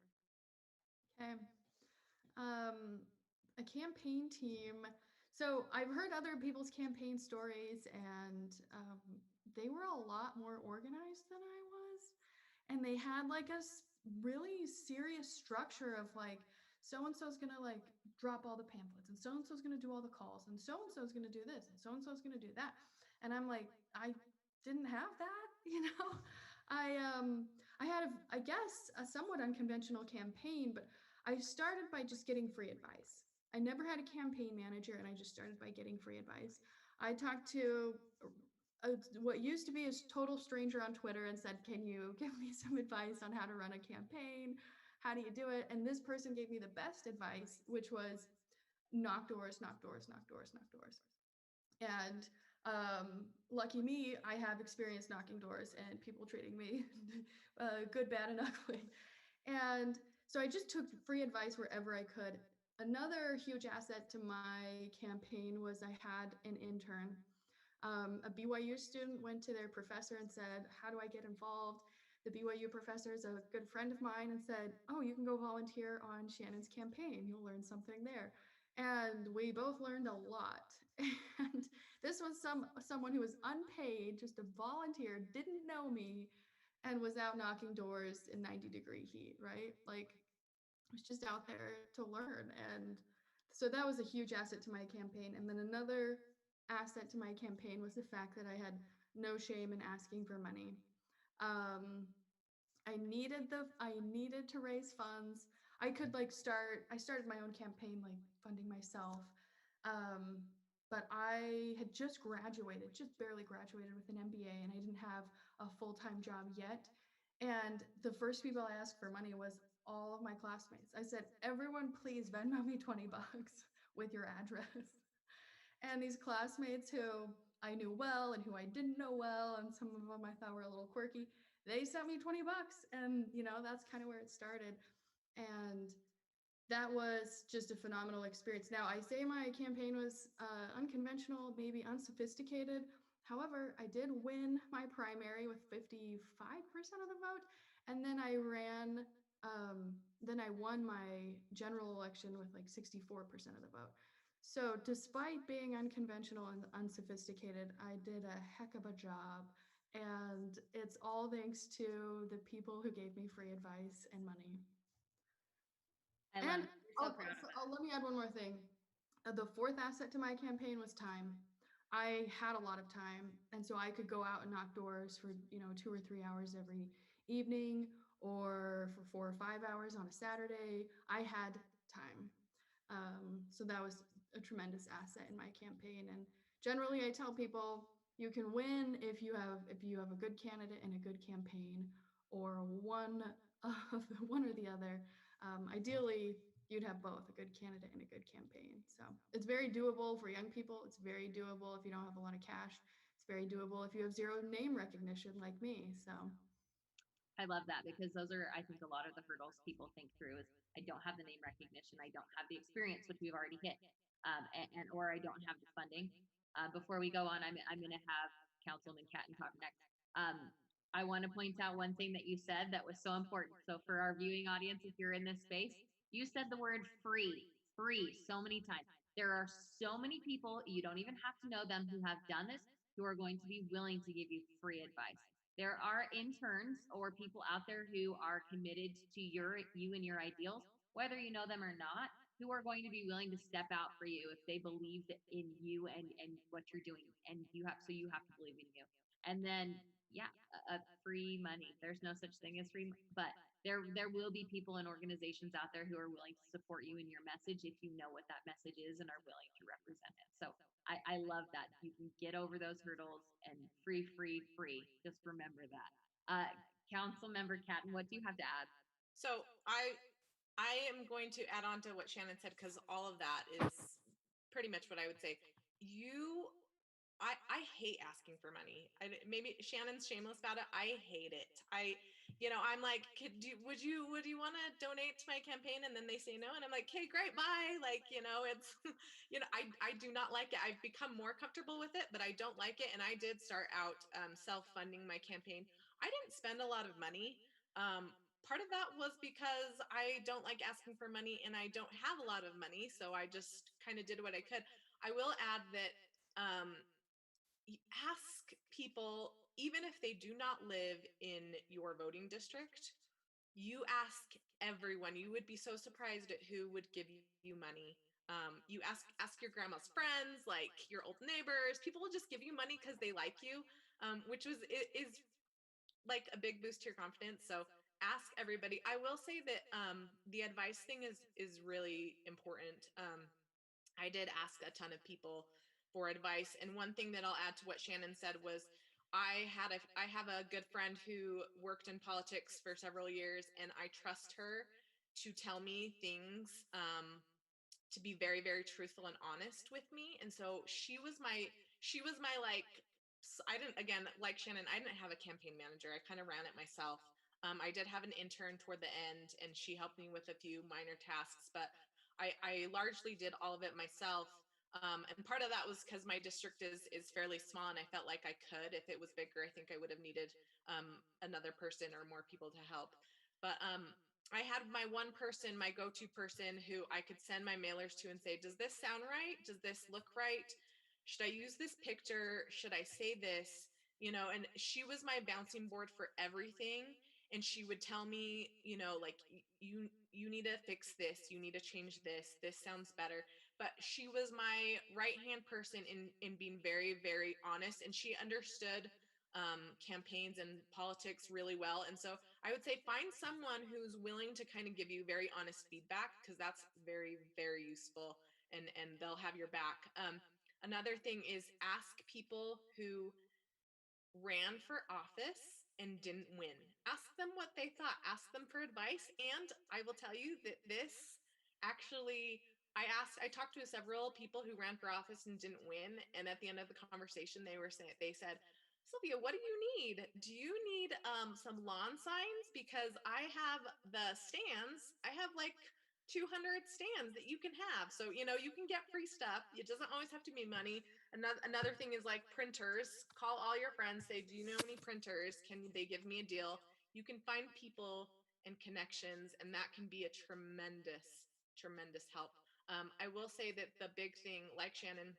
Okay. A campaign team. So I've heard other people's campaign stories, and they were a lot more organized than I was. And they had like a really serious structure of like, so-and-so is going to like drop all the pamphlets, and so-and-so is going to do all the calls, and so-and-so is going to do this, and so-and-so is going to do that. And I'm like, I didn't have that, I had, I guess, a somewhat unconventional campaign, but I started by just getting free advice. I never had a campaign manager, and I just started by getting free advice. I talked to what used to be a total stranger on Twitter and said, can you give me some advice on how to run a campaign? How do you do it? And this person gave me the best advice, which was knock doors, knock doors, knock doors, knock doors. And lucky me, I have experience knocking doors and people treating me good, bad, and ugly. And so I just took free advice wherever I could. Another huge asset to my campaign was I had an intern. A BYU student went to their professor and said, how do I get involved? The BYU professor is a good friend of mine and said, oh, you can go volunteer on Shannon's campaign. You'll learn something there. And we both learned a lot. And this was someone who was unpaid, just a volunteer, didn't know me, and was out knocking doors in 90-degree heat, right? Like, I was just out there to learn. And so that was a huge asset to my campaign. And then another asset to my campaign was the fact that I had no shame in asking for money. I needed to raise funds. I started my own campaign, like funding myself. But I had just barely graduated with an MBA, and I didn't have a full-time job yet. And the first people I asked for money was all of my classmates. I said, everyone, please Venmo me $20 with your address. And these classmates who I knew well and who I didn't know well, and some of them I thought were a little quirky, they sent me $20. And, that's kind of where it started. And that was just a phenomenal experience. Now, I say my campaign was unconventional, maybe unsophisticated, However, I did win my primary with 55% of the vote, and then then I won my general election with like 64% of the vote. So despite being unconventional and unsophisticated, I did a heck of a job. And it's all thanks to the people who gave me free advice and money. I love And it. You're so proud of that. let me add one more thing. The fourth asset to my campaign was time. I had a lot of time, and so I could go out and knock doors for 2 or 3 hours every evening, or for 4 or 5 hours on a Saturday. I had time. So that was a tremendous asset in my campaign. And generally, I tell people you can win if you have a good candidate and a good campaign, or one of one or the other. Ideally, you'd have both a good candidate and a good campaign. So it's very doable for young people. It's very doable if you don't have a lot of cash. It's very doable if you have zero name recognition like me. So I love that, because those are, I think, a lot of the hurdles people think through is I don't have the name recognition, I don't have the experience, which we've already hit, and or I don't have the funding. Before we go on, I'm going to have Councilman Catton talk next. I want to point out one thing that you said that was so important. So for our viewing audience, if you're in this space, you said the word free so many times. There are so many people, you don't even have to know them, who have done this, who are going to be willing to give you free advice. There are interns or people out there who are committed to you and your ideals, whether you know them or not, who are going to be willing to step out for you if they believe in you and what you're doing. And you have to believe in you. And then, yeah, free money. There's no such thing as free, but there will be people and organizations out there who are willing to support you in your message if you know what that message is and are willing to represent it. So I love that. You can get over those hurdles, and free. Just remember that. Council Member Catton, what do you have to add? So I am going to add on to what Shannon said, because all of that is pretty much what I would say. I hate asking for money. Maybe Shannon's shameless about it. I hate it. I'm like, would you want to donate to my campaign? And then they say no, and I'm like, okay, great, bye. Like, it's, I do not like it. I've become more comfortable with it, but I don't like it. And I did start out self-funding my campaign. I didn't spend a lot of money. Part of that was because I don't like asking for money, and I don't have a lot of money, so I just kind of did what I could. I will add that. Ask people, even if they do not live in your voting district, you ask everyone. You would be so surprised at who would give you money. You ask your grandma's friends, like your old neighbors. People will just give you money because they like you, which is like a big boost to your confidence. So ask everybody. I will say that the advice thing is really important. I did ask a ton of people for advice, and one thing that I'll add to what Shannon said was I have a good friend who worked in politics for several years, and I trust her to tell me things, to be very, very truthful and honest with me. And so she was my like, I didn't, again, like Shannon, I didn't have a campaign manager. I kind of ran it myself. I did have an intern toward the end, and she helped me with a few minor tasks, but I largely did all of it myself. And part of that was because my district is fairly small, and I felt like I could. If it was bigger, I think I would have needed another person or more people to help. But I had my one person, my go-to person, who I could send my mailers to and say, does this sound right? Does this look right? Should I use this picture? Should I say this? And she was my bouncing board for everything. And she would tell me, like, you need to fix this, you need to change this sounds better. But she was my right hand person in being very, very honest, and she understood campaigns and politics really well. And so I would say find someone who's willing to kind of give you very honest feedback, because that's very, very useful, and they'll have your back. Another thing is ask people who ran for office and didn't win. Ask them what they thought. Ask them for advice. And I will tell you that this actually, I talked to several people who ran for office and didn't win. And at the end of the conversation, they said, Sylvia, what do you need? Do you need some lawn signs? Because I have the stands. I have like 200 stands that you can have. So, you know, you can get free stuff. It doesn't always have to be money. Another thing is like printers. Call all your friends, say, do you know any printers? Can they give me a deal? You can find people and connections, and that can be a tremendous help. I will say that the big thing, like Shannon,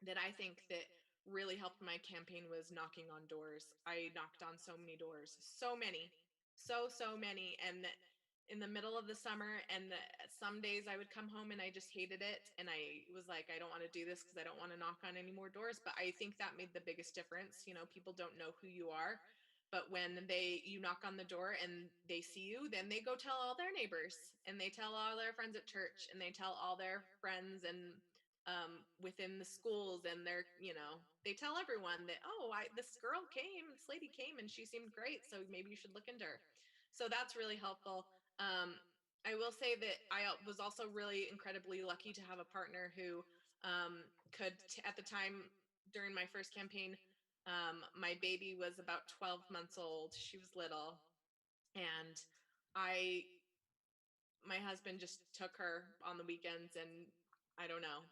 that I think that really helped my campaign was knocking on doors. I knocked on so many doors, so many, so many. And in the middle of the summer, and some days I would come home and I just hated it. And I was like, I don't want to do this because I don't want to knock on any more doors. But I think that made the biggest difference. You know, people don't know who you are. But when you knock on the door and they see you, then they go tell all their neighbors, and they tell all their friends at church, and they tell all their friends and within the schools, and they're, you know, they tell everyone that, oh, this lady came and she seemed great, so maybe you should look into her. So that's really helpful. I will say that I was also really incredibly lucky to have a partner who at the time during my first campaign, my baby was about 12 months old. She was little, and I my husband just took her on the weekends, and I don't know,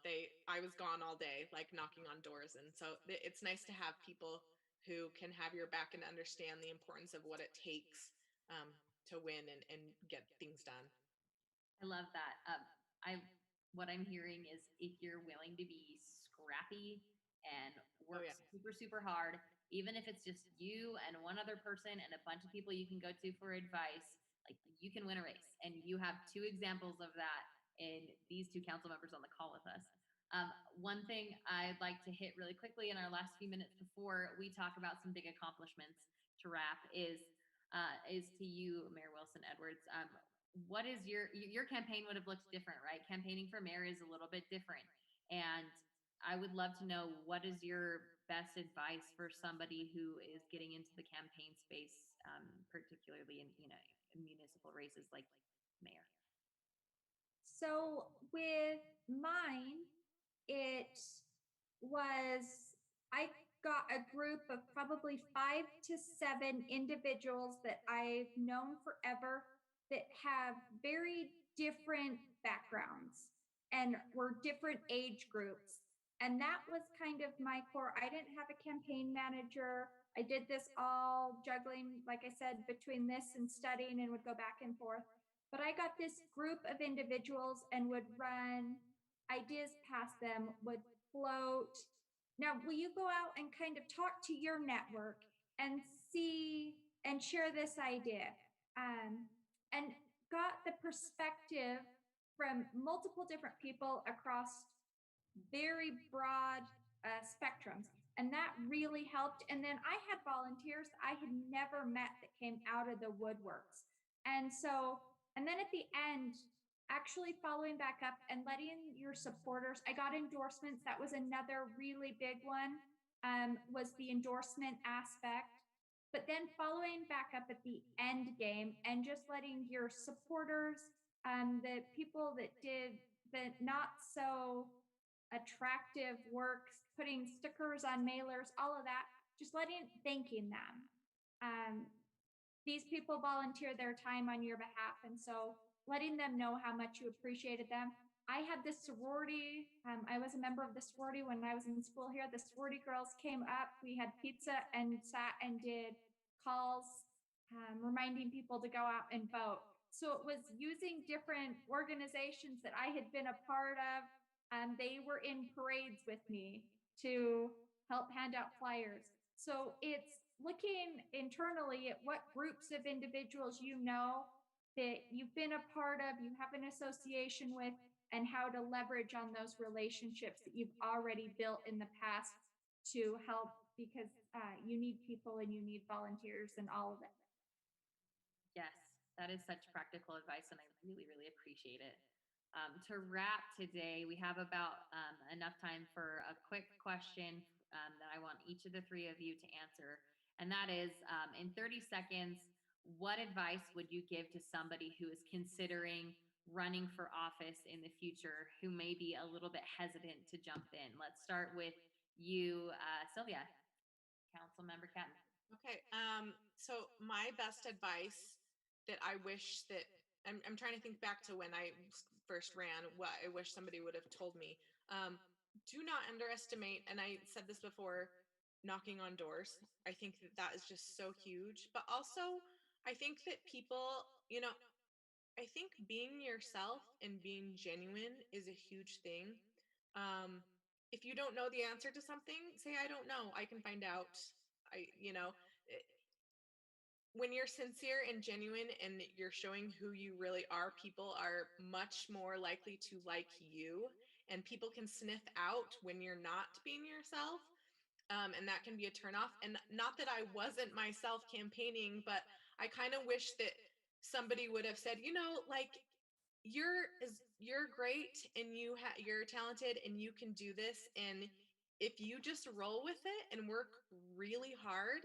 I was gone all day, like knocking on doors. And so it's nice to have people who can have your back and understand the importance of what it takes to win and get things done. I love that. I what I'm hearing is if you're willing to be scrappy and Oh work yeah. super hard, even if it's just you and one other person and a bunch of people you can go to for advice, like you can win a race. And you have two examples of that in these two council members on the call with us. One thing I'd like to hit really quickly in our last few minutes before we talk about some big accomplishments to wrap is to you, Mayor Wilson Edwards. What is your campaign would have looked different, right? Campaigning for mayor is a little bit different. And I would love to know, what is your best advice for somebody who is getting into the campaign space, particularly in, you know, in municipal races like mayor? So with mine, it was, I got a group of probably 5 to 7 individuals that I've known forever that have very different backgrounds and were different age groups. And that was kind of my core. I didn't have a campaign manager. I did this all juggling, like I said, between this and studying, and would go back and forth. But I got this group of individuals and would run ideas past them, would float. Now, will you go out and kind of talk to your network and see and share this idea? And got the perspective from multiple different people across very broad spectrums. And that really helped. And then I had volunteers I had never met that came out of the woodworks. And then at the end, actually following back up and letting your supporters, I got endorsements. That was another really big one, was the endorsement aspect. But then following back up at the end game and just letting your supporters, the people that did the not so attractive work, putting stickers on mailers, all of that, just thanking them. These people volunteer their time on your behalf. And so letting them know how much you appreciated them. I had this sorority. I was a member of the sorority when I was in school here. The sorority girls came up. We had pizza and sat and did calls, reminding people to go out and vote. So it was using different organizations that I had been a part of. They were in parades with me to help hand out flyers. So it's looking internally at what groups of individuals you know that you've been a part of, you have an association with, and how to leverage on those relationships that you've already built in the past to help, because you need people and you need volunteers and all of it. Yes, that is such practical advice, and I really appreciate it. To wrap today, we have about enough time for a quick question that I want each of the three of you to answer. And that is, in 30 seconds, what advice would you give to somebody who is considering running for office in the future, who may be a little bit hesitant to jump in? Let's start with you, Sylvia, Councilmember Catton. Okay. So my best advice that I wish that I'm trying to think back to when I first ran, what I wish somebody would have told me. Um, do not underestimate, and I said this before, knocking on doors. I think that that is just so huge. But also, I think that people, I think being yourself and being genuine is a huge thing. Um, if you don't know the answer to something, say, I don't know. I can find out. I when you're sincere and genuine and you're showing who you really are, people are much more likely to like you, and people can sniff out when you're not being yourself. And that can be a turnoff. And not that I wasn't myself campaigning, but I kind of wish that somebody would have said, like, you're great and you're talented and you can do this, and if you just roll with it and work really hard,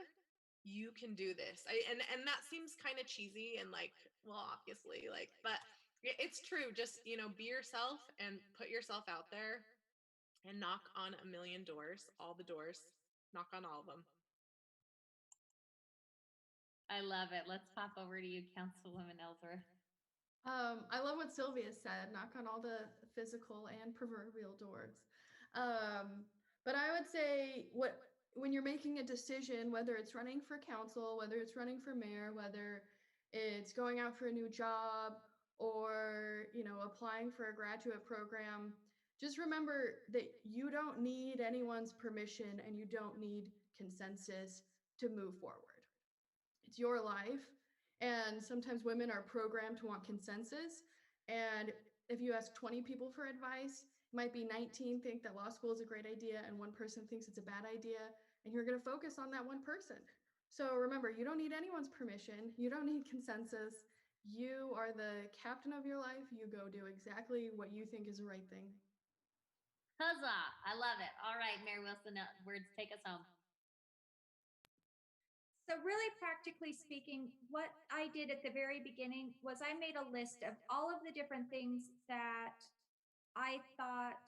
you can do this. And that seems kind of cheesy and like, well, obviously, like, but it's true. Just, be yourself and put yourself out there and knock on a million doors, all the doors, knock on all of them. I love it. Let's pop over to you, Councilwoman Ellsworth. I love what Sylvia said, knock on all the physical and proverbial doors. But I would say when you're making a decision, whether it's running for council, whether it's running for mayor, whether it's going out for a new job or, applying for a graduate program, just remember that you don't need anyone's permission and you don't need consensus to move forward. It's your life. And sometimes women are programmed to want consensus. And if you ask 20 people for advice, it might be 19 think that law school is a great idea and one person thinks it's a bad idea. And you're going to focus on that one person. So remember, you don't need anyone's permission. You don't need consensus. You are the captain of your life. You go do exactly what you think is the right thing. Huzzah! I love it. All right, Mayor Wilson, words, take us home. So really practically speaking, what I did at the very beginning was I made a list of all of the different things that I thought.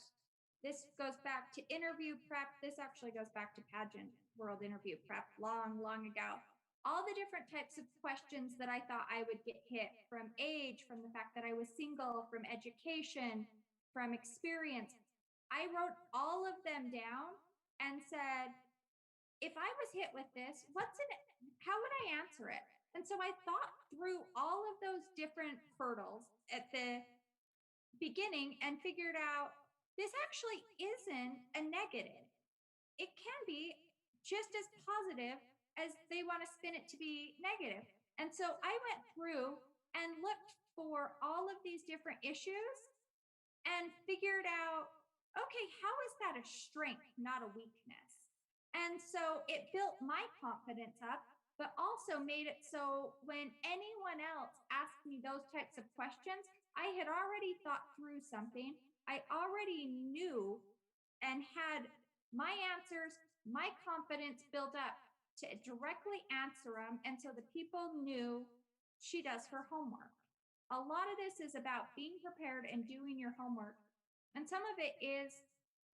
This goes back to interview prep. This actually goes back to pageant world interview prep long, long ago. All the different types of questions that I thought I would get hit, from age, from the fact that I was single, from education, from experience. I wrote all of them down and said, if I was hit with this, what's in it? How would I answer it? And so I thought through all of those different hurdles at the beginning and figured out this actually isn't a negative. It can be just as positive as they want to spin it to be negative. And so I went through and looked for all of these different issues and figured out, okay, how is that a strength, not a weakness? And so it built my confidence up, but also made it so when anyone else asked me those types of questions, I had already thought through something. I already knew and had my answers, my confidence built up to directly answer them. And so the people knew she does her homework. A lot of this is about being prepared and doing your homework. And some of it is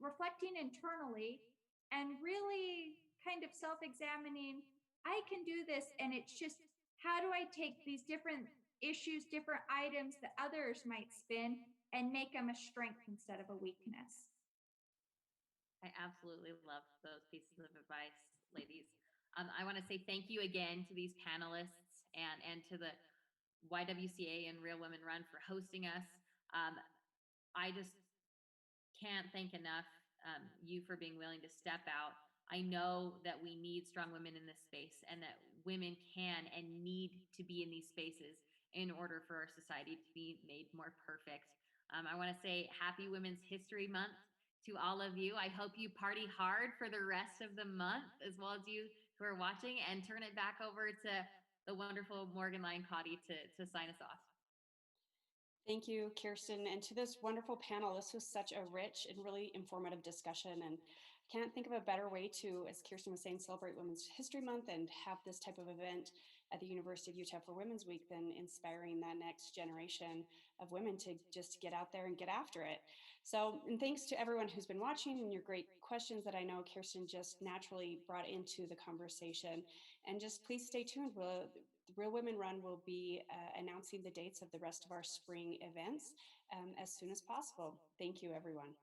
reflecting internally and really kind of self-examining. I can do this, and it's just, how do I take these different issues, different items that others might spin, and make them a strength instead of a weakness? I absolutely love those pieces of advice, ladies. I want to say thank you again to these panelists and to the YWCA and Real Women Run for hosting us. I just can't thank enough you for being willing to step out. I know that we need strong women in this space, and that women can and need to be in these spaces in order for our society to be made more perfect. I want to say happy Women's History Month to all of you. I hope you party hard for the rest of the month, as well as you who are watching, and turn it back over to the wonderful Morgan Lancati to sign us off. Thank you, Kirsten, and to this wonderful panel. This was such a rich and really informative discussion, and can't think of a better way to, as Kirsten was saying, celebrate Women's History Month and have this type of event at the University of Utah for Women's Week than inspiring that next generation of women to just get out there and get after it. So, and thanks to everyone who's been watching and your great questions that I know Kirsten just naturally brought into the conversation. And just please stay tuned. Real Women Run will be announcing the dates of the rest of our spring events as soon as possible. Thank you, everyone.